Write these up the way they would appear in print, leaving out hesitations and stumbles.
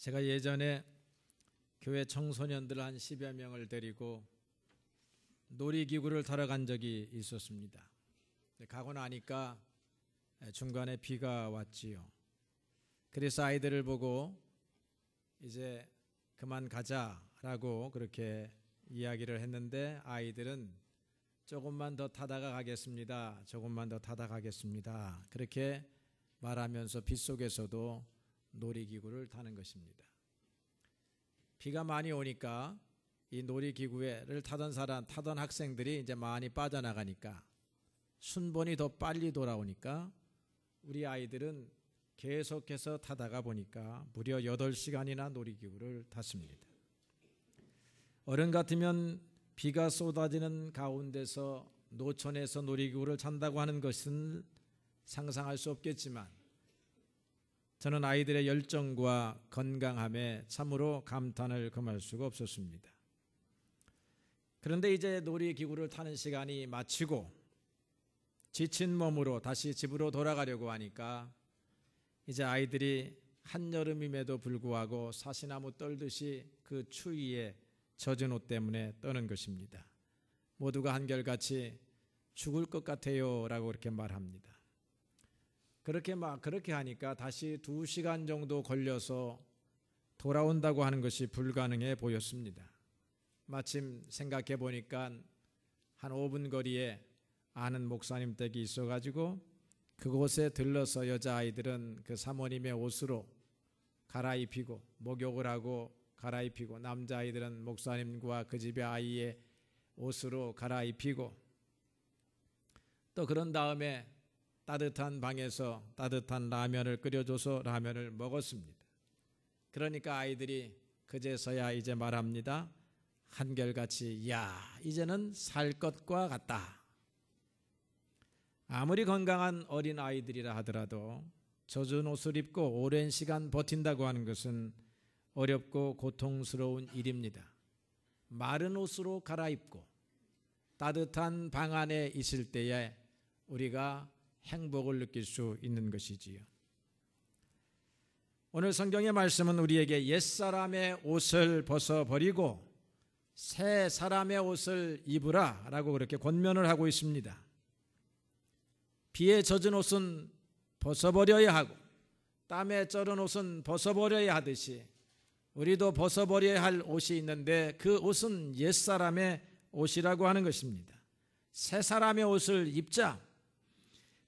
제가 예전에 교회 청소년들 한 10여 명을 데리고 놀이기구를 타러 간 적이 있었습니다. 가고 나니까 중간에 비가 왔지요. 그래서 아이들을 보고 이제 그만 가자라고 그렇게 이야기를 했는데 아이들은 조금만 더 타다가 가겠습니다. 조금만 더 타다 가겠습니다. 그렇게 말하면서 빗속에서도 놀이기구를 타는 것입니다. 비가 많이 오니까 이 놀이기구를 타던 학생들이 이제 많이 빠져나가니까 순번이 더 빨리 돌아오니까 우리 아이들은 계속해서 타다가 보니까 무려 8시간이나 놀이기구를 탔습니다. 어른 같으면 비가 쏟아지는 가운데서 노천에서 놀이기구를 탄다고 하는 것은 상상할 수 없겠지만 저는 아이들의 열정과 건강함에 참으로 감탄을 금할 수가 없었습니다. 그런데 이제 놀이기구를 타는 시간이 마치고 지친 몸으로 다시 집으로 돌아가려고 하니까 이제 아이들이 한여름임에도 불구하고 사시나무 떨듯이 그 추위에 젖은 옷 때문에 떠는 것입니다. 모두가 한결같이 죽을 것 같아요 라고 그렇게 말합니다. 그렇게 하니까 다시 2시간 정도 걸려서 돌아온다고 하는 것이 불가능해 보였습니다. 마침 생각해 보니까 한 5분 거리에 아는 목사님 댁이 있어가지고 그곳에 들러서 여자아이들은 그 사모님의 옷으로 갈아입히고 목욕을 하고 갈아입히고 남자아이들은 목사님과 그 집의 아이의 옷으로 갈아입히고 또 그런 다음에 따뜻한 방에서 따뜻한 라면을 끓여줘서 라면을 먹었습니다. 그러니까 아이들이 그제서야 이제 말합니다. 한결같이 야 이제는 살 것과 같다. 아무리 건강한 어린 아이들이라 하더라도 젖은 옷을 입고 오랜 시간 버틴다고 하는 것은 어렵고 고통스러운 일입니다. 마른 옷으로 갈아입고 따뜻한 방 안에 있을 때에 우리가 행복을 느낄 수 있는 것이지요. 오늘 성경의 말씀은 우리에게 옛사람의 옷을 벗어버리고 새 사람의 옷을 입으라 라고 그렇게 권면을 하고 있습니다. 비에 젖은 옷은 벗어버려야 하고 땀에 쩔은 옷은 벗어버려야 하듯이 우리도 벗어버려야 할 옷이 있는데 그 옷은 옛사람의 옷이라고 하는 것입니다. 새 사람의 옷을 입자.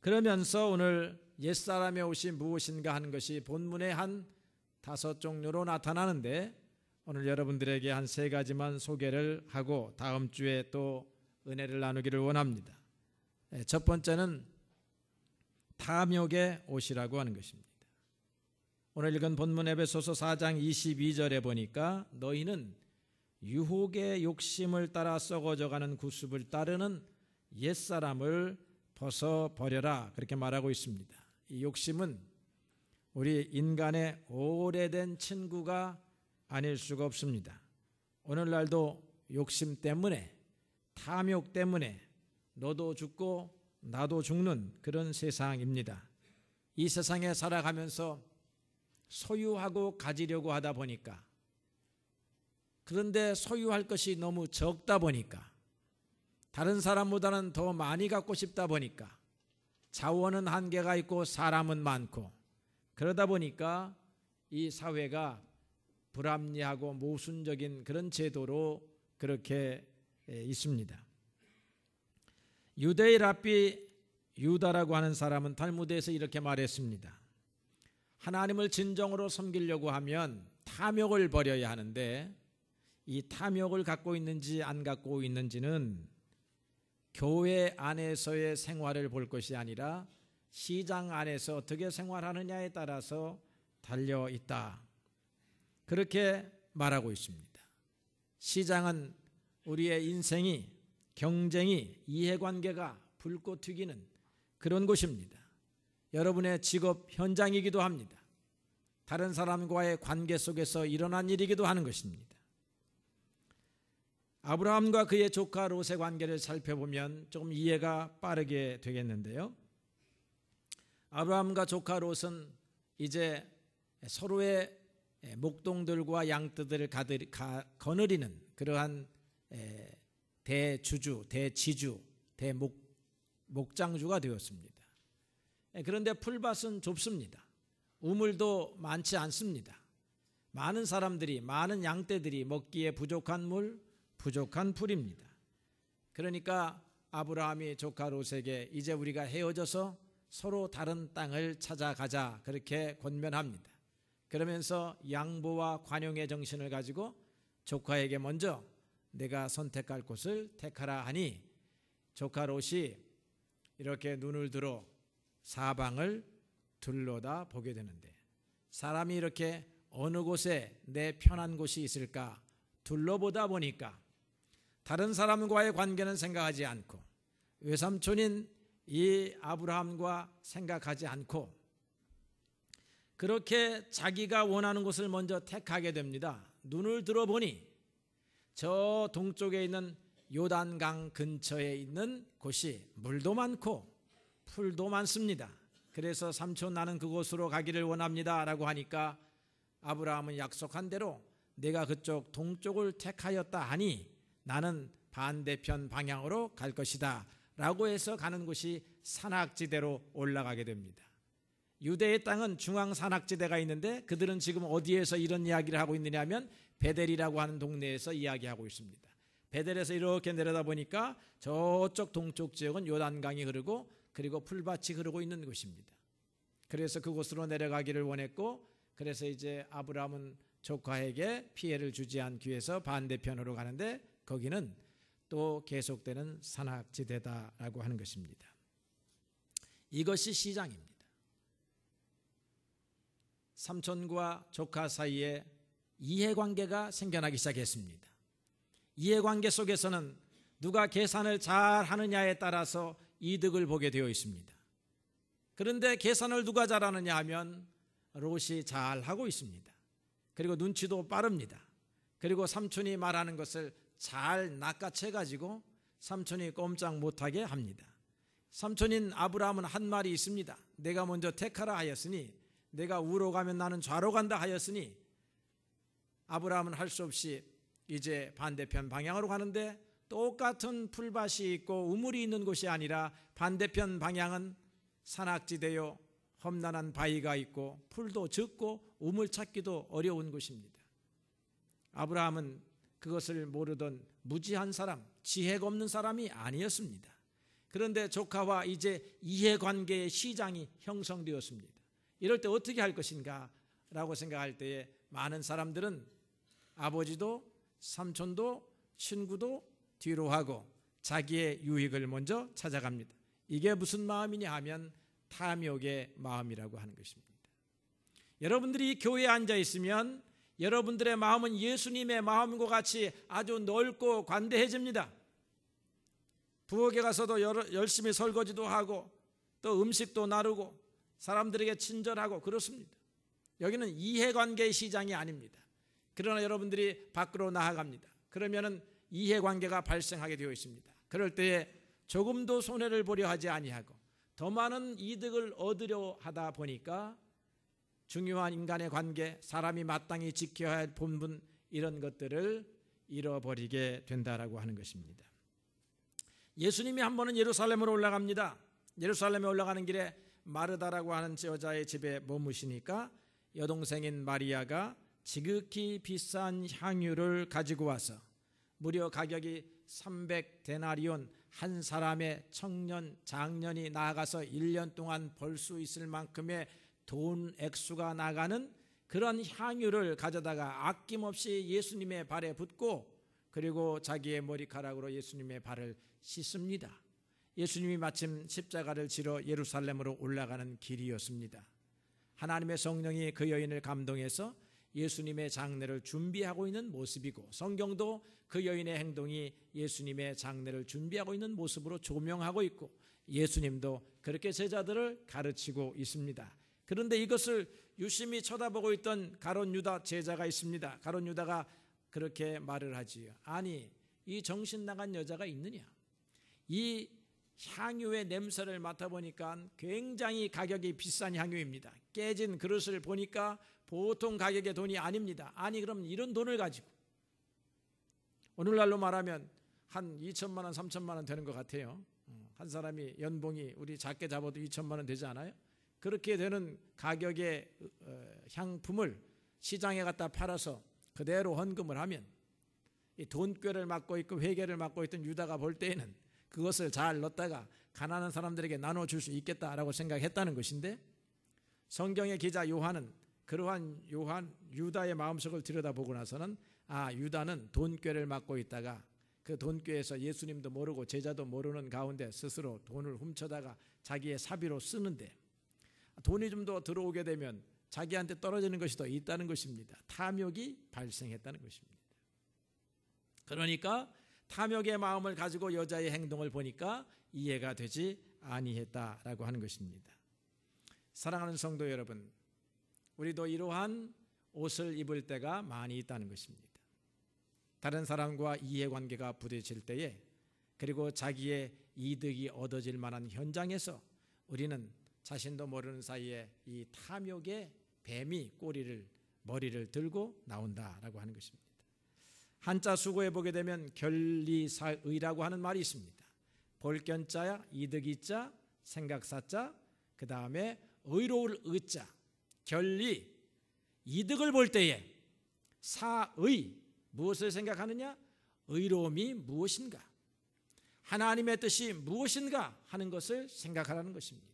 그러면서 오늘 옛사람의 옷이 무엇인가 하는 것이 본문에 한 5종류로 나타나는데 오늘 여러분들에게 한 3가지만 소개를 하고 다음 주에 또 은혜를 나누기를 원합니다. 첫 번째는 탐욕의 옷이라고 하는 것입니다. 오늘 읽은 본문 에베소서 4장 22절에 보니까 너희는 유혹의 욕심을 따라 썩어져가는 구습을 따르는 옛사람을 벗어버려라 그렇게 말하고 있습니다. 이 욕심은 우리 인간의 오래된 친구가 아닐 수가 없습니다. 오늘날도 욕심 때문에 탐욕 때문에 너도 죽고 나도 죽는 그런 세상입니다. 이 세상에 살아가면서 소유하고 가지려고 하다 보니까 그런데 소유할 것이 너무 적다 보니까 다른 사람보다는 더 많이 갖고 싶다 보니까 자원은 한계가 있고 사람은 많고 그러다 보니까 이 사회가 불합리하고 모순적인 그런 제도로 그렇게 있습니다. 유대의 랍비 유다라고 하는 사람은 탈무드에서 이렇게 말했습니다. 하나님을 진정으로 섬기려고 하면 탐욕을 버려야 하는데 이 탐욕을 갖고 있는지 안 갖고 있는지는 교회 안에서의 생활을 볼 것이 아니라 시장 안에서 어떻게 생활하느냐에 따라서 달려 있다. 그렇게 말하고 있습니다. 시장은 우리의 인생이 경쟁이 이해관계가 불꽃 튀기는 그런 곳입니다. 여러분의 직업 현장이기도 합니다. 다른 사람과의 관계 속에서 일어난 일이기도 하는 것입니다. 아브라함과 그의 조카 롯의 관계를 살펴보면 조금 이해가 빠르게 되겠는데요. 아브라함과 조카 롯은 이제 서로의 목동들과 양떼들을 거느리는 그러한 대주주, 대지주, 대목장주가 되었습니다. 그런데 풀밭은 좁습니다. 우물도 많지 않습니다. 많은 사람들이, 많은 양떼들이 먹기에 부족한 물, 부족한 풀입니다. 그러니까 아브라함이 조카 롯에게 이제 우리가 헤어져서 서로 다른 땅을 찾아가자 그렇게 권면합니다. 그러면서 양보와 관용의 정신을 가지고 조카에게 먼저 내가 선택할 곳을 택하라 하니 조카 롯이 이렇게 눈을 들어 사방을 둘러다 보게 되는데, 사람이 이렇게 어느 곳에 내 편한 곳이 있을까 둘러보다 보니까 다른 사람과의 관계는 생각하지 않고 외삼촌인 이 아브라함과 생각하지 않고 그렇게 자기가 원하는 곳을 먼저 택하게 됩니다. 눈을 들어보니 저 동쪽에 있는 요단강 근처에 있는 곳이 물도 많고 풀도 많습니다. 그래서 삼촌 나는 그곳으로 가기를 원합니다 라고 하니까 아브라함은 약속한 대로 내가 그쪽 동쪽을 택하였다 하니 나는 반대편 방향으로 갈 것이다 라고 해서 가는 곳이 산악지대로 올라가게 됩니다. 유대의 땅은 중앙 산악지대가 있는데 그들은 지금 어디에서 이런 이야기를 하고 있느냐 하면 베델이라고 하는 동네에서 이야기하고 있습니다. 베델에서 이렇게 내려다 보니까 저쪽 동쪽 지역은 요단강이 흐르고 그리고 풀밭이 흐르고 있는 곳입니다. 그래서 그곳으로 내려가기를 원했고, 그래서 이제 아브라함은 조카에게 피해를 주지 않기 위해서 반대편으로 가는데 거기는 또 계속되는 산악지대다라고 하는 것입니다. 이것이 시작입니다. 삼촌과 조카 사이에 이해관계가 생겨나기 시작했습니다. 이해관계 속에서는 누가 계산을 잘 하느냐에 따라서 이득을 보게 되어 있습니다. 그런데 계산을 누가 잘하느냐 하면 롯이 잘하고 있습니다. 그리고 눈치도 빠릅니다. 그리고 삼촌이 말하는 것을 잘 낚아채 가지고 삼촌이 꼼짝 못하게 합니다. 삼촌인 아브라함은 한 말이 있습니다. 내가 먼저 택하라 하였으니, 내가 우로 가면 나는 좌로 간다 하였으니, 아브라함은 할 수 없이 이제 반대편 방향으로 가는데 똑같은 풀밭이 있고 우물이 있는 곳이 아니라 반대편 방향은 산악지대요, 험난한 바위가 있고 풀도 적고 우물 찾기도 어려운 곳입니다. 아브라함은 그것을 모르던 무지한 사람, 지혜가 없는 사람이 아니었습니다. 그런데 조카와 이제 이해관계의 시장이 형성되었습니다. 이럴 때 어떻게 할 것인가 라고 생각할 때에 많은 사람들은 아버지도 삼촌도 친구도 뒤로 하고 자기의 유익을 먼저 찾아갑니다. 이게 무슨 마음이냐 하면 탐욕의 마음이라고 하는 것입니다. 여러분들이 이 교회에 앉아 있으면 여러분들의 마음은 예수님의 마음과 같이 아주 넓고 관대해집니다. 부엌에 가서도 열심히 설거지도 하고 또 음식도 나누고 사람들에게 친절하고 그렇습니다. 여기는 이해관계의 시장이 아닙니다. 그러나 여러분들이 밖으로 나아갑니다. 그러면은 이해관계가 발생하게 되어 있습니다. 그럴 때에 조금도 손해를 보려 하지 아니하고 더 많은 이득을 얻으려 하다 보니까 중요한 인간의 관계, 사람이 마땅히 지켜야 할 본분, 이런 것들을 잃어버리게 된다라고 하는 것입니다. 예수님이 한 번은 예루살렘으로 올라갑니다. 예루살렘에 올라가는 길에 마르다라고 하는 여자의 집에 머무시니까 여동생인 마리아가 지극히 비싼 향유를 가지고 와서 무려 가격이 300데나리온, 한 사람의 청년, 장년이 나아가서 1년 동안 벌 수 있을 만큼의 돈 액수가 나가는 그런 향유를 가져다가 아낌없이 예수님의 발에 붓고 그리고 자기의 머리카락으로 예수님의 발을 씻습니다. 예수님이 마침 십자가를 지러 예루살렘으로 올라가는 길이었습니다. 하나님의 성령이 그 여인을 감동해서 예수님의 장례를 준비하고 있는 모습이고, 성경도 그 여인의 행동이 예수님의 장례를 준비하고 있는 모습으로 조명하고 있고, 예수님도 그렇게 제자들을 가르치고 있습니다. 그런데 이것을 유심히 쳐다보고 있던 가룟 유다 제자가 있습니다. 가룟 유다가 그렇게 말을 하지요. 아니, 이 정신 나간 여자가 있느냐? 이 향유의 냄새를 맡아보니까 굉장히 가격이 비싼 향유입니다. 깨진 그릇을 보니까 보통 가격의 돈이 아닙니다. 아니 그럼 이런 돈을 가지고 오늘날로 말하면 한 2천만 원, 3천만 원 되는 것 같아요. 한 사람이 연봉이 우리 작게 잡아도 2천만 원 되지 않아요? 그렇게 되는 가격의 향품을 시장에 갖다 팔아서 그대로 헌금을 하면 이 돈꾀를 맡고 있고 회계를 맡고 있던 유다가 볼 때에는 그것을 잘 넣었다가 가난한 사람들에게 나눠줄 수 있겠다라고 생각했다는 것인데, 성경의 기자 요한은 그러한 유다의 마음속을 들여다보고 나서는 유다는 돈꾀를 맡고 있다가 그 돈꾀에서 예수님도 모르고 제자도 모르는 가운데 스스로 돈을 훔쳐다가 자기의 사비로 쓰는데, 돈이 좀 더 들어오게 되면 자기한테 떨어지는 것이 더 있다는 것입니다. 탐욕이 발생했다는 것입니다. 그러니까 탐욕의 마음을 가지고 여자의 행동을 보니까 이해가 되지 아니했다라고 하는 것입니다. 사랑하는 성도 여러분, 우리도 이러한 옷을 입을 때가 많이 있다는 것입니다. 다른 사람과 이해관계가 부딪힐 때에, 그리고 자기의 이득이 얻어질 만한 현장에서 우리는 자신도 모르는 사이에 이 탐욕의 뱀이 머리를 들고 나온다라고 하는 것입니다. 한자 수고해 보게 되면 결리사의라고 하는 말이 있습니다. 볼견자야, 이득이자, 생각사자, 그 다음에 의로울 의자. 결리, 이득을 볼 때에, 사의, 무엇을 생각하느냐? 의로움이 무엇인가? 하나님의 뜻이 무엇인가 하는 것을 생각하라는 것입니다.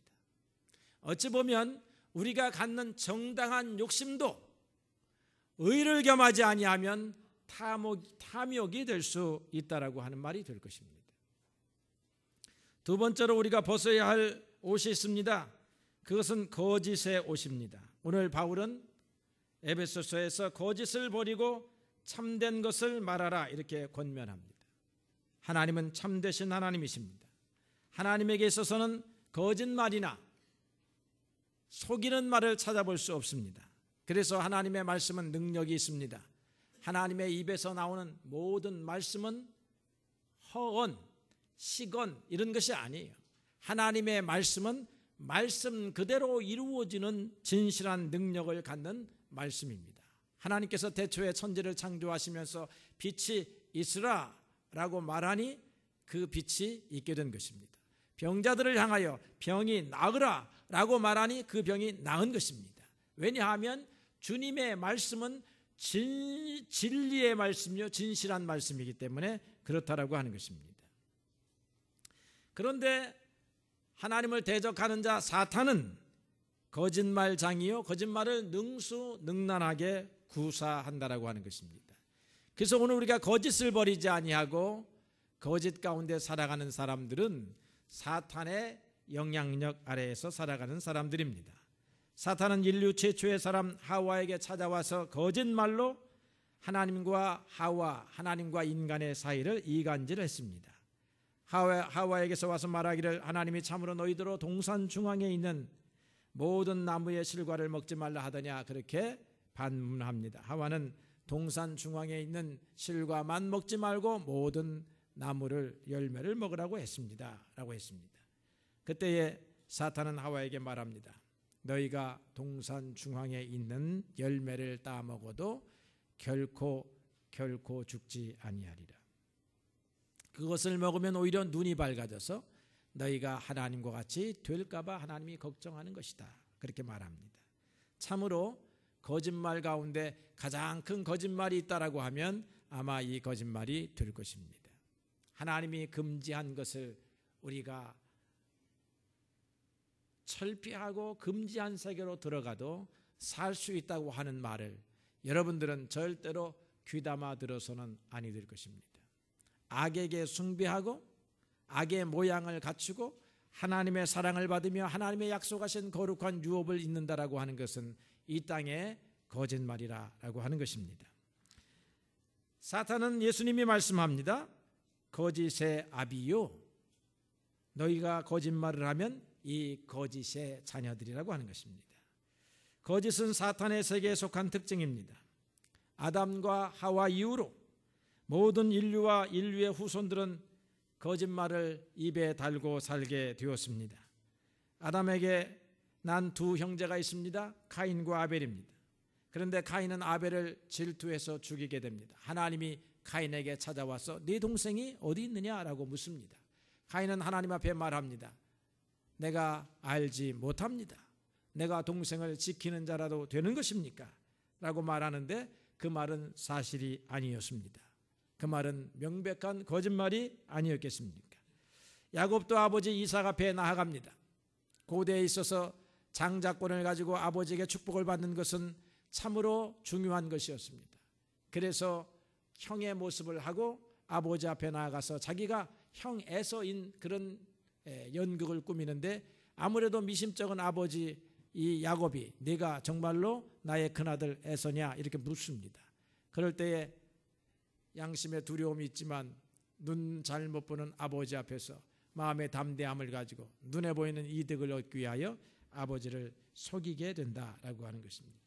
어찌 보면 우리가 갖는 정당한 욕심도 의를 겸하지 아니하면 탐욕이 될 수 있다라고 하는 말이 될 것입니다. 두 번째로 우리가 벗어야 할 옷이 있습니다. 그것은 거짓의 옷입니다. 오늘 바울은 에베소서에서 거짓을 버리고 참된 것을 말하라 이렇게 권면합니다. 하나님은 참되신 하나님이십니다. 하나님에게 있어서는 거짓말이나 속이는 말을 찾아볼 수 없습니다. 그래서 하나님의 말씀은 능력이 있습니다. 하나님의 입에서 나오는 모든 말씀은 허언, 시건 이런 것이 아니에요. 하나님의 말씀은 말씀 그대로 이루어지는 진실한 능력을 갖는 말씀입니다. 하나님께서 태초에 천지를 창조하시면서 빛이 있으라라고 말하니 그 빛이 있게 된 것입니다. 병자들을 향하여 병이 나으라라고 말하니 그 병이 나은 것입니다. 왜냐하면 주님의 말씀은 진리의 말씀이요 진실한 말씀이기 때문에 그렇다라고 하는 것입니다. 그런데 하나님을 대적하는 자 사탄은 거짓말장이요 거짓말을 능수능란하게 구사한다라고 하는 것입니다. 그래서 오늘 우리가 거짓을 버리지 아니하고 거짓 가운데 살아가는 사람들은 사탄의 영향력 아래에서 살아가는 사람들입니다. 사탄은 인류 최초의 사람 하와에게 찾아와서 거짓말로 하나님과 하나님과 인간의 사이를 이간질했습니다. 하와에게서 와서 말하기를 하나님이 참으로 너희들로 동산 중앙에 있는 모든 나무의 실과를 먹지 말라 하더냐 그렇게 반문합니다. 하와는 동산 중앙에 있는 실과만 먹지 말고 모든 나무를 열매를 먹으라고 했습니다. 라고 했습니다. 그때에 사탄은 하와에게 말합니다. 너희가 동산 중앙에 있는 열매를 따먹어도 결코 죽지 아니하리라. 그것을 먹으면 오히려 눈이 밝아져서 너희가 하나님과 같이 될까 봐 하나님이 걱정하는 것이다. 그렇게 말합니다. 참으로 거짓말 가운데 가장 큰 거짓말이 있다라고 하면 아마 이 거짓말이 될 것입니다. 하나님이 금지한 것을 우리가 철폐하고 금지한 세계로 들어가도 살 수 있다고 하는 말을 여러분들은 절대로 귀담아 들어서는 아니 될 것입니다. 악에게 숭배하고 악의 모양을 갖추고 하나님의 사랑을 받으며 하나님의 약속하신 거룩한 유업을 잇는다라고 하는 것은 이 땅의 거짓말이라고 하는 것입니다. 사탄은 예수님이 말씀합니다. 거짓의 아비요 너희가 거짓말을 하면 이 거짓의 자녀들이라고 하는 것입니다. 거짓은 사탄의 세계에 속한 특징입니다. 아담과 하와 이후로 모든 인류와 인류의 후손들은 거짓말을 입에 달고 살게 되었습니다. 아담에게 난 두 형제가 있습니다. 카인과 아벨입니다. 그런데 가인은 아벨을 질투해서 죽이게 됩니다. 하나님이 가인에게 찾아와서 네 동생이 어디 있느냐라고 묻습니다. 가인은 하나님 앞에 말합니다. 내가 알지 못합니다. 내가 동생을 지키는 자라도 되는 것입니까? 라고 말하는데 그 말은 사실이 아니었습니다. 그 말은 명백한 거짓말이 아니었겠습니까? 야곱도 아버지 이삭 앞에 나아갑니다. 고대에 있어서 장자권을 가지고 아버지에게 축복을 받는 것은 참으로 중요한 것이었습니다. 그래서 형의 모습을 하고 아버지 앞에 나아가서 자기가 형 에서인 그런 연극을 꾸미는데 아무래도 미심쩍은 아버지 이 야곱이 네가 정말로 나의 큰아들 에서냐 이렇게 묻습니다. 그럴 때에 양심의 두려움이 있지만 눈 잘 못 보는 아버지 앞에서 마음의 담대함을 가지고 눈에 보이는 이득을 얻기 위하여 아버지를 속이게 된다라고 하는 것입니다.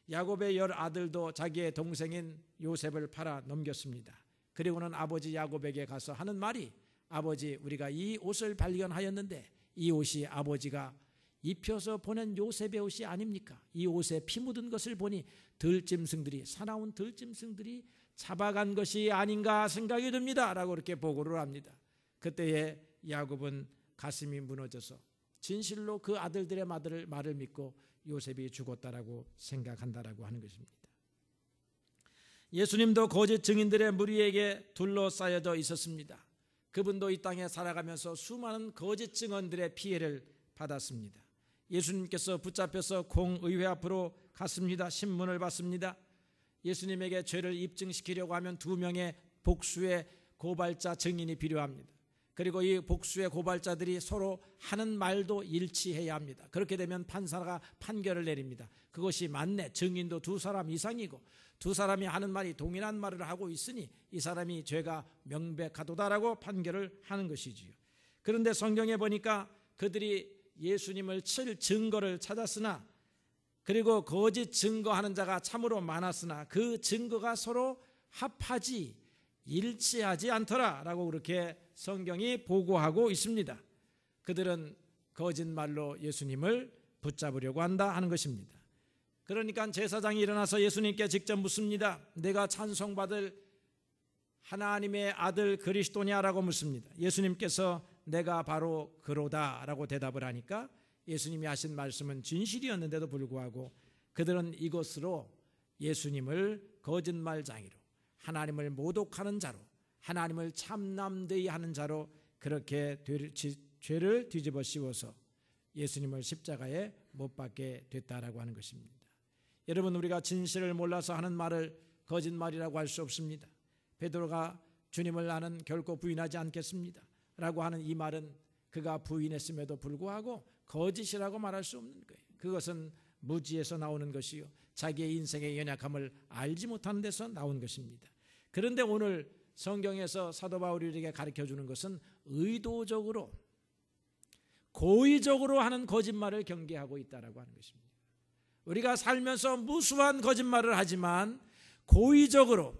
야곱의 10아들도 자기의 동생인 요셉을 팔아 넘겼습니다. 그리고는 아버지 야곱에게 가서 하는 말이 아버지 우리가 이 옷을 발견하였는데 이 옷이 아버지가 입혀서 보낸 요셉의 옷이 아닙니까? 이 옷에 피 묻은 것을 보니 들짐승들이 사나운 들짐승들이 잡아간 것이 아닌가 생각이 듭니다 라고 이렇게 보고를 합니다. 그때에 야곱은 가슴이 무너져서 진실로 그 아들들의 말을 믿고 요셉이 죽었다라고 생각한다라고 하는 것입니다. 예수님도 거짓 증인들의 무리에게 둘러싸여져 있었습니다. 그분도 이 땅에 살아가면서 수많은 거짓 증언들의 피해를 받았습니다. 예수님께서 붙잡혀서 공의회 앞으로 갔습니다. 신문을 받습니다. 예수님에게 죄를 입증시키려고 하면 2명의 복수의 고발자 증인이 필요합니다. 그리고 이 복수의 고발자들이 서로 하는 말도 일치해야 합니다. 그렇게 되면 판사가 판결을 내립니다. 그것이 맞네. 증인도 2사람 이상이고 2사람이 하는 말이 동일한 말을 하고 있으니 이 사람이 죄가 명백하도다라고 판결을 하는 것이지요. 그런데 성경에 보니까 그들이 예수님을 칠 증거를 찾았으나 그리고 거짓 증거하는 자가 참으로 많았으나 그 증거가 서로 합하지 일치하지 않더라라고 그렇게 성경이 보고하고 있습니다. 그들은 거짓말로 예수님을 붙잡으려고 한다 하는 것입니다. 그러니까 제사장이 일어나서 예수님께 직접 묻습니다. 내가 찬송받을 하나님의 아들 그리스도냐라고 묻습니다. 예수님께서 내가 바로 그로다라고 대답을 하니까 예수님이 하신 말씀은 진실이었는데도 불구하고 그들은 이것으로 예수님을 거짓말장이로 하나님을 모독하는 자로 하나님을 참남되이 하는 자로 그렇게 죄를 뒤집어 씌워서 예수님을 십자가에 못 박게 됐다라고 하는 것입니다. 여러분 우리가 진실을 몰라서 하는 말을 거짓말이라고 할 수 없습니다. 베드로가 주님을 나는 결코 부인하지 않겠습니다 라고 하는 이 말은 그가 부인했음에도 불구하고 거짓이라고 말할 수 없는 거예요. 그것은 무지에서 나오는 것이요 자기의 인생의 연약함을 알지 못하는 데서 나온 것입니다. 그런데 오늘 성경에서 사도 바울이 우리에게 가르쳐주는 것은 의도적으로 고의적으로 하는 거짓말을 경계하고 있다라고 하는 것입니다. 우리가 살면서 무수한 거짓말을 하지만 고의적으로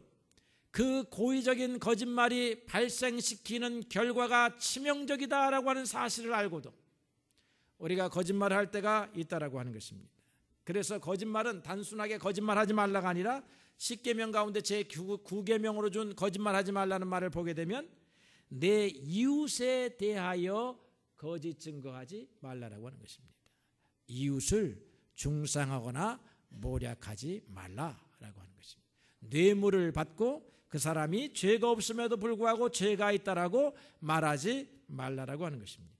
그 고의적인 거짓말이 발생시키는 결과가 치명적이다라고 하는 사실을 알고도 우리가 거짓말을 할 때가 있다라고 하는 것입니다. 그래서 거짓말은 단순하게 거짓말하지 말라가 아니라 10계명 가운데 제 9계명으로 준 거짓말하지 말라는 말을 보게 되면 내 이웃에 대하여 거짓 증거하지 말라라고 하는 것입니다. 이웃을 중상하거나 모략하지 말라라고 하는 것입니다. 뇌물을 받고 그 사람이 죄가 없음에도 불구하고 죄가 있다라고 말하지 말라라고 하는 것입니다.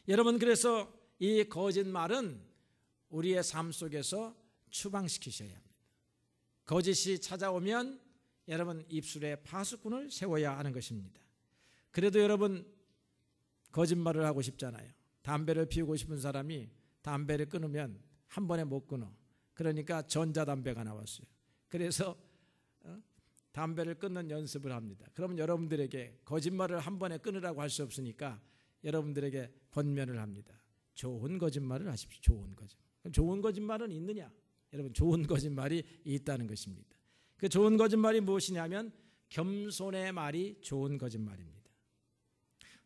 여러분 그래서 이 거짓말은 우리의 삶 속에서 추방시키셔야 합니다. 거짓이 찾아오면 여러분 입술에 파수꾼을 세워야 하는 것입니다. 그래도 여러분 거짓말을 하고 싶잖아요. 담배를 피우고 싶은 사람이 담배를 끊으면 한 번에 못 끊어. 그러니까 전자담배가 나왔어요. 그래서 담배를 끊는 연습을 합니다. 그러면 여러분들에게 거짓말을 한 번에 끊으라고 할 수 없으니까 여러분들에게 권면을 합니다. 좋은 거짓말을 하십시오. 좋은 거짓말. 좋은 거짓말은 있느냐? 여러분 좋은 거짓말이 있다는 것입니다. 그 좋은 거짓말이 무엇이냐면 겸손의 말이 좋은 거짓말입니다.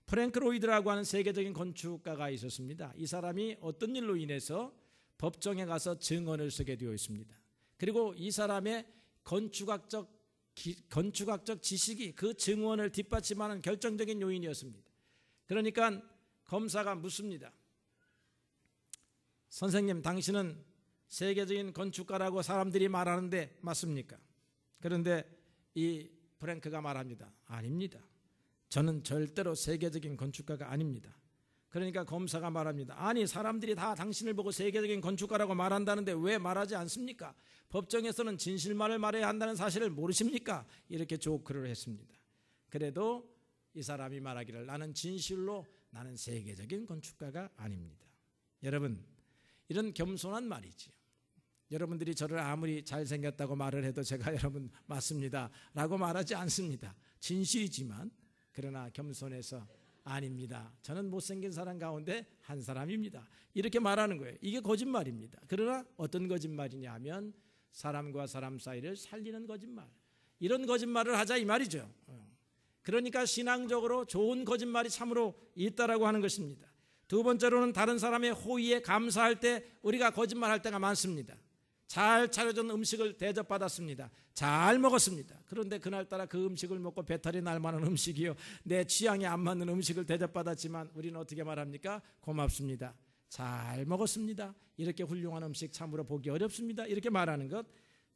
프랭크 로이드라고 하는 세계적인 건축가가 있었습니다. 이 사람이 어떤 일로 인해서 법정에 가서 증언을 서게 되어 있습니다. 그리고 이 사람의 건축학적 지식이 그 증언을 뒷받침하는 결정적인 요인이었습니다. 그러니까 검사가 묻습니다. 선생님, 당신은 세계적인 건축가라고 사람들이 말하는데 맞습니까? 그런데 이 프랭크가 말합니다. 아닙니다. 저는 절대로 세계적인 건축가가 아닙니다. 그러니까 검사가 말합니다. 아니, 사람들이 다 당신을 보고 세계적인 건축가라고 말한다는데 왜 말하지 않습니까? 법정에서는 진실만을 말해야 한다는 사실을 모르십니까? 이렇게 조크를 했습니다. 그래도 이 사람이 말하기를 나는 진실로 나는 세계적인 건축가가 아닙니다. 여러분, 이런 겸손한 말이지요. 여러분들이 저를 아무리 잘생겼다고 말을 해도 제가 여러분 맞습니다 라고 말하지 않습니다. 진실이지만 그러나 겸손해서 아닙니다. 저는 못생긴 사람 가운데 한 사람입니다. 이렇게 말하는 거예요. 이게 거짓말입니다. 그러나 어떤 거짓말이냐 하면 사람과 사람 사이를 살리는 거짓말. 이런 거짓말을 하자 이 말이죠. 그러니까 신앙적으로 좋은 거짓말이 참으로 있다라고 하는 것입니다. 두 번째로는 다른 사람의 호의에 감사할 때 우리가 거짓말할 때가 많습니다. 잘 차려준 음식을 대접받았습니다. 잘 먹었습니다. 그런데 그날따라 그 음식을 먹고 배탈이 날 만한 음식이요, 내 취향에 안 맞는 음식을 대접받았지만 우리는 어떻게 말합니까? 고맙습니다. 잘 먹었습니다. 이렇게 훌륭한 음식 참으로 보기 어렵습니다. 이렇게 말하는 것,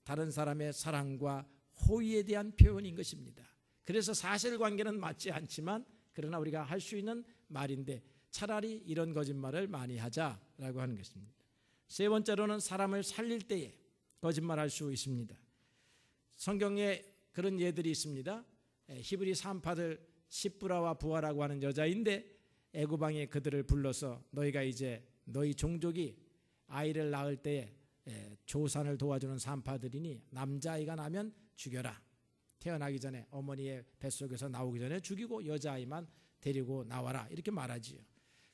다른 사람의 사랑과 호의에 대한 표현인 것입니다. 그래서 사실관계는 맞지 않지만 그러나 우리가 할 수 있는 말인데 차라리 이런 거짓말을 많이 하자라고 하는 것입니다. 세 번째로는 사람을 살릴 때에 거짓말할 수 있습니다. 성경에 그런 예들이 있습니다. 히브리 산파들 십브라와 부하라고 하는 여자인데 애굽왕이 그들을 불러서 너희가 이제 너희 종족이 아이를 낳을 때에 조산을 도와주는 산파들이니 남자아이가 나면 죽여라. 태어나기 전에 어머니의 뱃속에서 나오기 전에 죽이고 여자아이만 데리고 나와라. 이렇게 말하지요.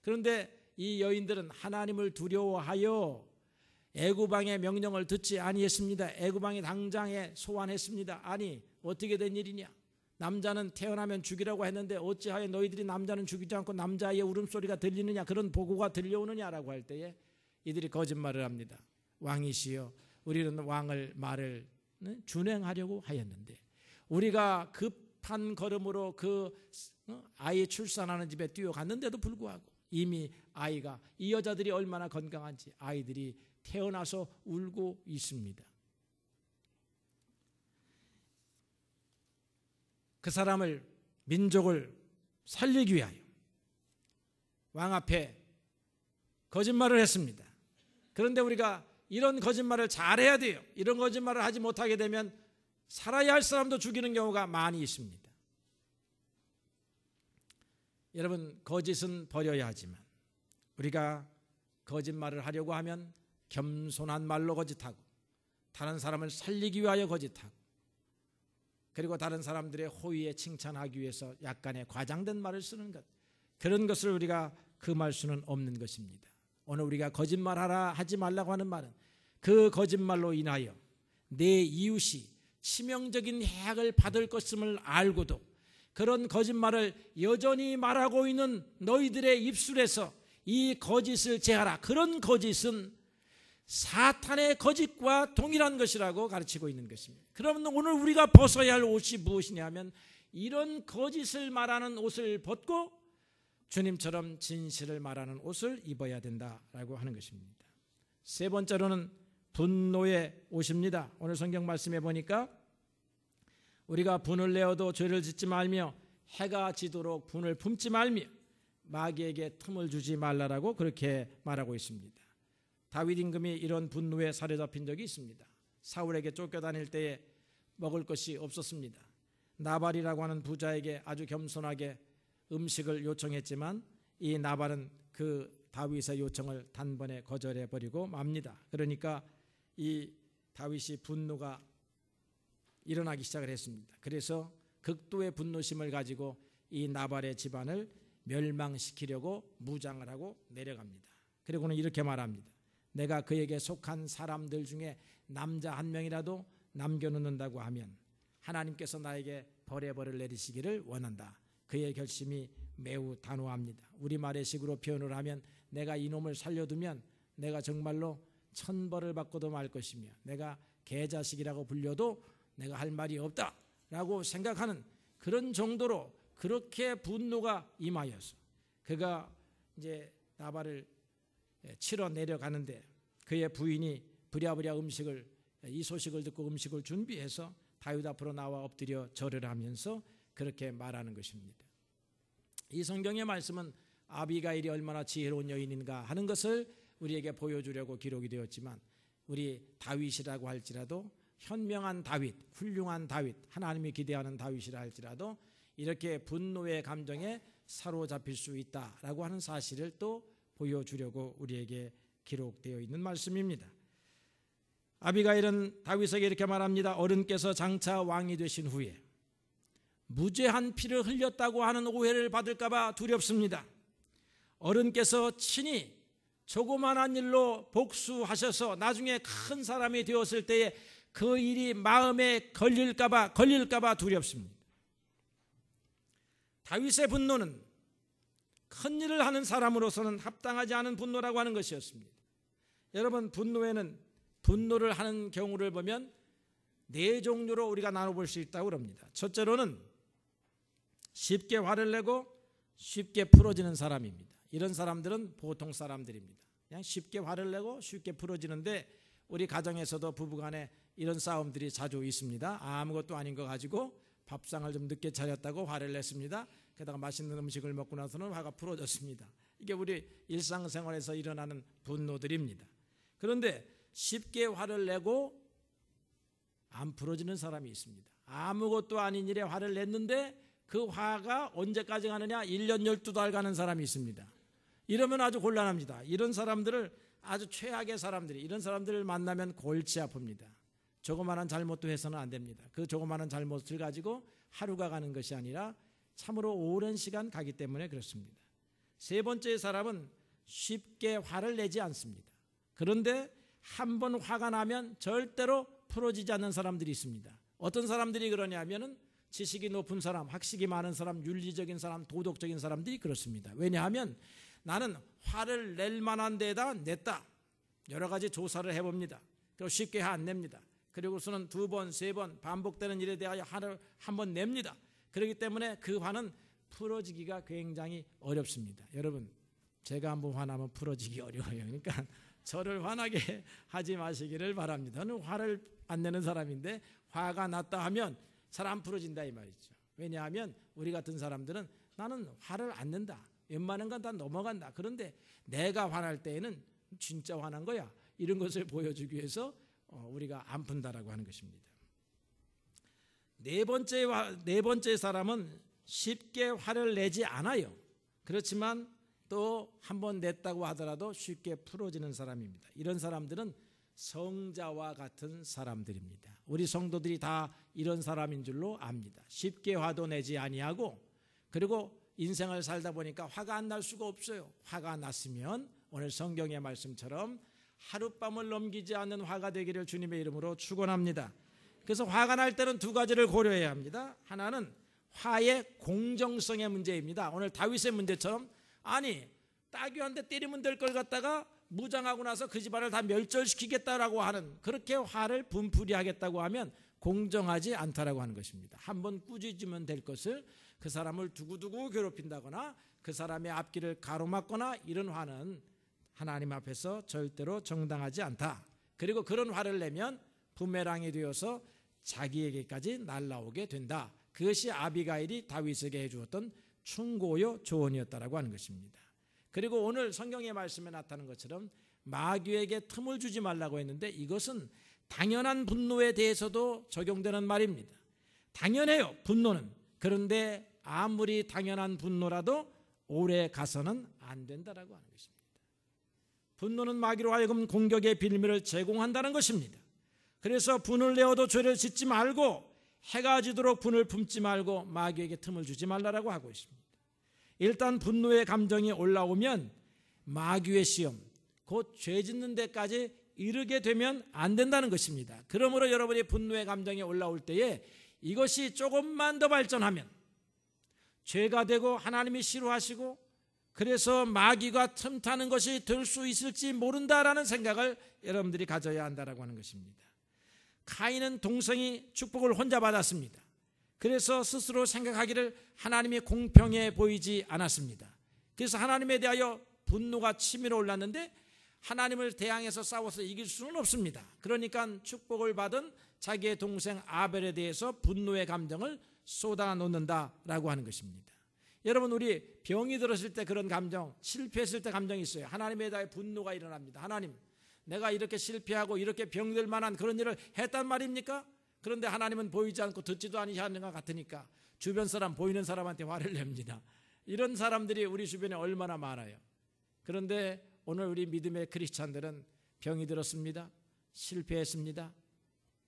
그런데 이 여인들은 하나님을 두려워하여 애굽왕의 명령을 듣지 아니했습니다. 애굽왕이 당장에 소환했습니다. 아니, 어떻게 된 일이냐? 남자는 태어나면 죽이라고 했는데 어찌하여 너희들이 남자는 죽이지 않고 남자의 울음소리가 들리느냐, 그런 보고가 들려오느냐라고 할 때에 이들이 거짓말을 합니다. 왕이시여, 우리는 왕을 말을 준행하려고 하였는데 우리가 급한 걸음으로 그 아이 출산하는 집에 뛰어갔는데도 불구하고 이미 아이가, 이 여자들이 얼마나 건강한지 아이들이 태어나서 울고 있습니다. 그 사람을, 민족을 살리기 위하여 왕 앞에 거짓말을 했습니다. 그런데 우리가 이런 거짓말을 잘해야 돼요. 이런 거짓말을 하지 못하게 되면 살아야 할 사람도 죽이는 경우가 많이 있습니다. 여러분, 거짓은 버려야 하지만 우리가 거짓말을 하려고 하면 겸손한 말로 거짓하고 다른 사람을 살리기 위하여 거짓하고 그리고 다른 사람들의 호의에 칭찬하기 위해서 약간의 과장된 말을 쓰는 것, 그런 것을 우리가 금할 수는 없는 것입니다. 오늘 우리가 거짓말하라 하지 말라고 하는 말은 그 거짓말로 인하여 내 이웃이 치명적인 해악을 받을 것임을 알고도 그런 거짓말을 여전히 말하고 있는 너희들의 입술에서 이 거짓을 제하라. 그런 거짓은 사탄의 거짓과 동일한 것이라고 가르치고 있는 것입니다. 그러면 오늘 우리가 벗어야 할 옷이 무엇이냐면 이런 거짓을 말하는 옷을 벗고 주님처럼 진실을 말하는 옷을 입어야 된다라고 하는 것입니다. 세 번째로는 분노의 옷입니다. 오늘 성경 말씀에 보니까 우리가 분을 내어도 죄를 짓지 말며 해가 지도록 분을 품지 말며 마귀에게 틈을 주지 말라라고 그렇게 말하고 있습니다. 다윗 임금이 이런 분노에 사로잡힌 적이 있습니다. 사울에게 쫓겨다닐 때에 먹을 것이 없었습니다. 나발이라고 하는 부자에게 아주 겸손하게 음식을 요청했지만 이 나발은 그 다윗의 요청을 단번에 거절해버리고 맙니다. 그러니까 이 다윗이 분노가 일어나기 시작을 했습니다. 그래서 극도의 분노심을 가지고 이 나발의 집안을 멸망시키려고 무장을 하고 내려갑니다. 그리고는 이렇게 말합니다. 내가 그에게 속한 사람들 중에 남자 한 명이라도 남겨놓는다고 하면 하나님께서 나에게 벌의 벌을 내리시기를 원한다. 그의 결심이 매우 단호합니다. 우리말의 식으로 표현을 하면 내가 이놈을 살려두면 내가 정말로 천벌을 받고도 말 것이며 내가 개자식이라고 불려도 내가 할 말이 없다라고 생각하는 그런 정도로 그렇게 분노가 임하여서 그가 이제 나발을 치러 내려가는데 그의 부인이 부랴부랴 이 소식을 듣고 음식을 준비해서 다윗 앞으로 나와 엎드려 절을 하면서 그렇게 말하는 것입니다. 이 성경의 말씀은 아비가일이 얼마나 지혜로운 여인인가 하는 것을 우리에게 보여주려고 기록이 되었지만 우리 다윗이라고 할지라도 현명한 다윗, 훌륭한 다윗, 하나님이 기대하는 다윗이라 할지라도 이렇게 분노의 감정에 사로잡힐 수 있다라고 하는 사실을 또 보여주려고 우리에게 기록되어 있는 말씀입니다. 아비가일은 다윗에게 이렇게 말합니다. 어른께서 장차 왕이 되신 후에 무죄한 피를 흘렸다고 하는 오해를 받을까 봐 두렵습니다. 어른께서 친히 조그만한 일로 복수하셔서 나중에 큰 사람이 되었을 때에 그 일이 마음에 걸릴까 봐 두렵습니다. 다윗의 분노는 큰 일을 하는 사람으로서는 합당하지 않은 분노라고 하는 것이었습니다. 여러분, 분노를 하는 경우를 보면 네 종류로 우리가 나눠볼 수 있다고 합니다. 첫째로는 쉽게 화를 내고 쉽게 풀어지는 사람입니다. 이런 사람들은 보통 사람들입니다. 그냥 쉽게 화를 내고 쉽게 풀어지는데 우리 가정에서도 부부간에 이런 싸움들이 자주 있습니다. 아무것도 아닌 거 가지고 밥상을 좀 늦게 차렸다고 화를 냈습니다. 게다가 맛있는 음식을 먹고 나서는 화가 풀어졌습니다. 이게 우리 일상생활에서 일어나는 분노들입니다. 그런데 쉽게 화를 내고 안 풀어지는 사람이 있습니다. 아무것도 아닌 일에 화를 냈는데 그 화가 언제까지 가느냐? 1년 12달 가는 사람이 있습니다. 이러면 아주 곤란합니다. 이런 사람들을 아주 최악의 사람들이 이런 사람들을 만나면 골치 아픕니다. 조그마한 잘못도 해서는 안 됩니다. 그 조그마한 잘못을 가지고 하루가 가는 것이 아니라 참으로 오랜 시간 가기 때문에 그렇습니다. 세 번째 사람은 쉽게 화를 내지 않습니다. 그런데 한 번 화가 나면 절대로 풀어지지 않는 사람들이 있습니다. 어떤 사람들이 그러냐면은 지식이 높은 사람, 학식이 많은 사람, 윤리적인 사람, 도덕적인 사람들이 그렇습니다. 왜냐하면 나는 화를 낼 만한 데다 냈다. 여러 가지 조사를 해봅니다. 그리고 쉽게 화 안 냅니다. 그리고서는 2번, 3번 반복되는 일에 대하여 화를 한 번 냅니다. 그렇기 때문에 그 화는 풀어지기가 굉장히 어렵습니다. 여러분, 제가 한번 화나면 풀어지기 어려워요. 그러니까 저를 화나게 하지 마시기를 바랍니다. 저는 화를 안 내는 사람인데 화가 났다 하면 잘 안 풀어진다 이 말이죠. 왜냐하면 우리 같은 사람들은 나는 화를 안 낸다. 웬만한 건 다 넘어간다. 그런데 내가 화날 때에는 진짜 화난 거야. 이런 것을 보여주기 위해서 우리가 안 푼다라고 하는 것입니다. 네 번째 사람은 쉽게 화를 내지 않아요. 그렇지만 또 한 번 냈다고 하더라도 쉽게 풀어지는 사람입니다. 이런 사람들은 성자와 같은 사람들입니다. 우리 성도들이 다 이런 사람인 줄로 압니다. 쉽게 화도 내지 아니하고 그리고 인생을 살다 보니까 화가 안 날 수가 없어요. 화가 났으면 오늘 성경의 말씀처럼 하룻밤을 넘기지 않는 화가 되기를 주님의 이름으로 축원합니다. 그래서 화가 날 때는 두 가지를 고려해야 합니다. 하나는 화의 공정성의 문제입니다. 오늘 다윗의 문제처럼 아니 딱이 한 대 때리면 될 걸 갖다가 무장하고 나서 그 집안을 다 멸절시키겠다라고 하는 그렇게 화를 분풀이 하겠다고 하면 공정하지 않다라고 하는 것입니다. 한번 꾸짖으면 될 것을 그 사람을 두고두고 괴롭힌다거나 그 사람의 앞길을 가로막거나 이런 화는 하나님 앞에서 절대로 정당하지 않다. 그리고 그런 화를 내면 부메랑이 되어서 자기에게까지 날아오게 된다. 그것이 아비가일이 다윗에게 해주었던 충고요 조언이었다라고 하는 것입니다. 그리고 오늘 성경의 말씀에 나타난 것처럼 마귀에게 틈을 주지 말라고 했는데 이것은 당연한 분노에 대해서도 적용되는 말입니다. 당연해요, 분노는. 그런데 아무리 당연한 분노라도 오래 가서는 안 된다라고 하는 것입니다. 분노는 마귀로 하여금 공격의 빌미를 제공한다는 것입니다. 그래서 분을 내어도 죄를 짓지 말고 해가 지도록 분을 품지 말고 마귀에게 틈을 주지 말라라고 하고 있습니다. 일단 분노의 감정이 올라오면 마귀의 시험, 곧 죄 짓는 데까지 이르게 되면 안 된다는 것입니다. 그러므로 여러분이 분노의 감정이 올라올 때에 이것이 조금만 더 발전하면 죄가 되고 하나님이 싫어하시고 그래서 마귀가 틈타는 것이 될 수 있을지 모른다라는 생각을 여러분들이 가져야 한다라고 하는 것입니다. 가인은 동생이 축복을 혼자 받았습니다. 그래서 스스로 생각하기를 하나님이 공평해 보이지 않았습니다. 그래서 하나님에 대하여 분노가 치밀어 올랐는데 하나님을 대항해서 싸워서 이길 수는 없습니다. 그러니까 축복을 받은 자기의 동생 아벨에 대해서 분노의 감정을 쏟아놓는다라고 하는 것입니다. 여러분, 우리 병이 들었을 때 그런 감정, 실패했을 때 감정이 있어요. 하나님에 대해 분노가 일어납니다. 하나님, 내가 이렇게 실패하고 이렇게 병들 만한 그런 일을 했단 말입니까? 그런데 하나님은 보이지 않고 듣지도 아니하는 것 같으니까 주변 사람, 보이는 사람한테 화를 냅니다. 이런 사람들이 우리 주변에 얼마나 많아요. 그런데 오늘 우리 믿음의 크리스찬들은 병이 들었습니다. 실패했습니다.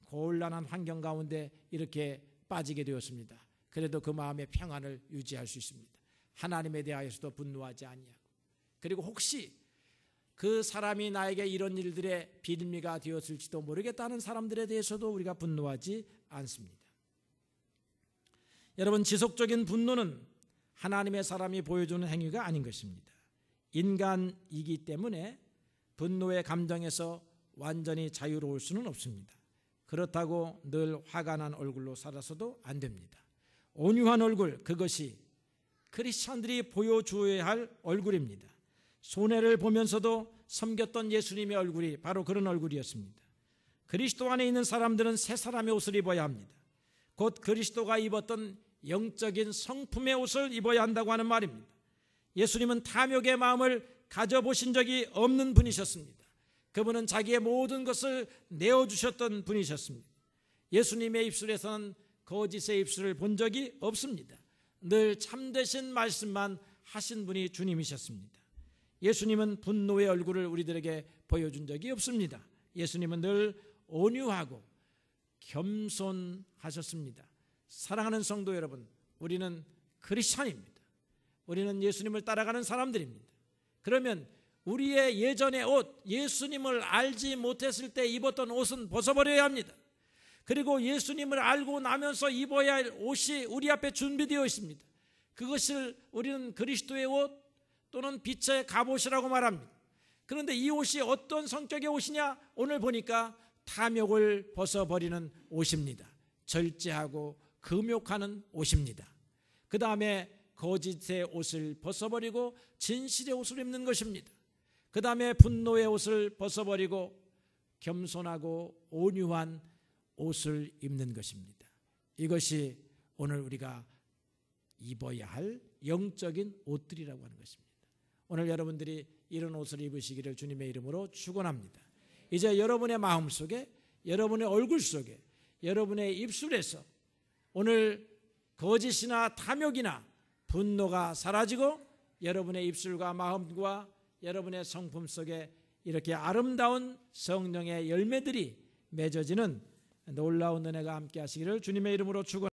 곤란한 환경 가운데 이렇게 빠지게 되었습니다. 그래도 그 마음의 평안을 유지할 수 있습니다. 하나님에 대하여서도 분노하지 아니하고, 그리고 혹시 그 사람이 나에게 이런 일들의 빌미가 되었을지도 모르겠다는 사람들에 대해서도 우리가 분노하지 않습니다. 여러분, 지속적인 분노는 하나님의 사람이 보여주는 행위가 아닌 것입니다. 인간이기 때문에 분노의 감정에서 완전히 자유로울 수는 없습니다. 그렇다고 늘 화가 난 얼굴로 살아서도 안 됩니다. 온유한 얼굴, 그것이 크리스찬들이 보여줘야 할 얼굴입니다. 손해를 보면서도 섬겼던 예수님의 얼굴이 바로 그런 얼굴이었습니다. 그리스도 안에 있는 사람들은 새 사람의 옷을 입어야 합니다. 곧 그리스도가 입었던 영적인 성품의 옷을 입어야 한다고 하는 말입니다. 예수님은 탐욕의 마음을 가져보신 적이 없는 분이셨습니다. 그분은 자기의 모든 것을 내어주셨던 분이셨습니다. 예수님의 입술에서는 거짓의 입술을 본 적이 없습니다. 늘 참되신 말씀만 하신 분이 주님이셨습니다. 예수님은 분노의 얼굴을 우리들에게 보여준 적이 없습니다. 예수님은 늘 온유하고 겸손하셨습니다. 사랑하는 성도 여러분, 우리는 크리스찬입니다. 우리는 예수님을 따라가는 사람들입니다. 그러면 우리의 예전의 옷, 예수님을 알지 못했을 때 입었던 옷은 벗어버려야 합니다. 그리고 예수님을 알고 나면서 입어야 할 옷이 우리 앞에 준비되어 있습니다. 그것을 우리는 그리스도의 옷 또는 빛의 갑옷이라고 말합니다. 그런데 이 옷이 어떤 성격의 옷이냐? 오늘 보니까 탐욕을 벗어버리는 옷입니다. 절제하고 금욕하는 옷입니다. 그 다음에 거짓의 옷을 벗어버리고 진실의 옷을 입는 것입니다. 그 다음에 분노의 옷을 벗어버리고 겸손하고 온유한 옷을 입는 것입니다. 이것이 오늘 우리가 입어야 할 영적인 옷들이라고 하는 것입니다. 오늘 여러분들이 이런 옷을 입으시기를 주님의 이름으로 축원합니다. 이제 여러분의 마음속에, 여러분의 얼굴 속에, 여러분의 입술에서 오늘 거짓이나 탐욕이나 분노가 사라지고 여러분의 입술과 마음과 여러분의 성품 속에 이렇게 아름다운 성령의 열매들이 맺어지는 놀라운 은혜가 함께 하시기를 주님의 이름으로 축원합니다.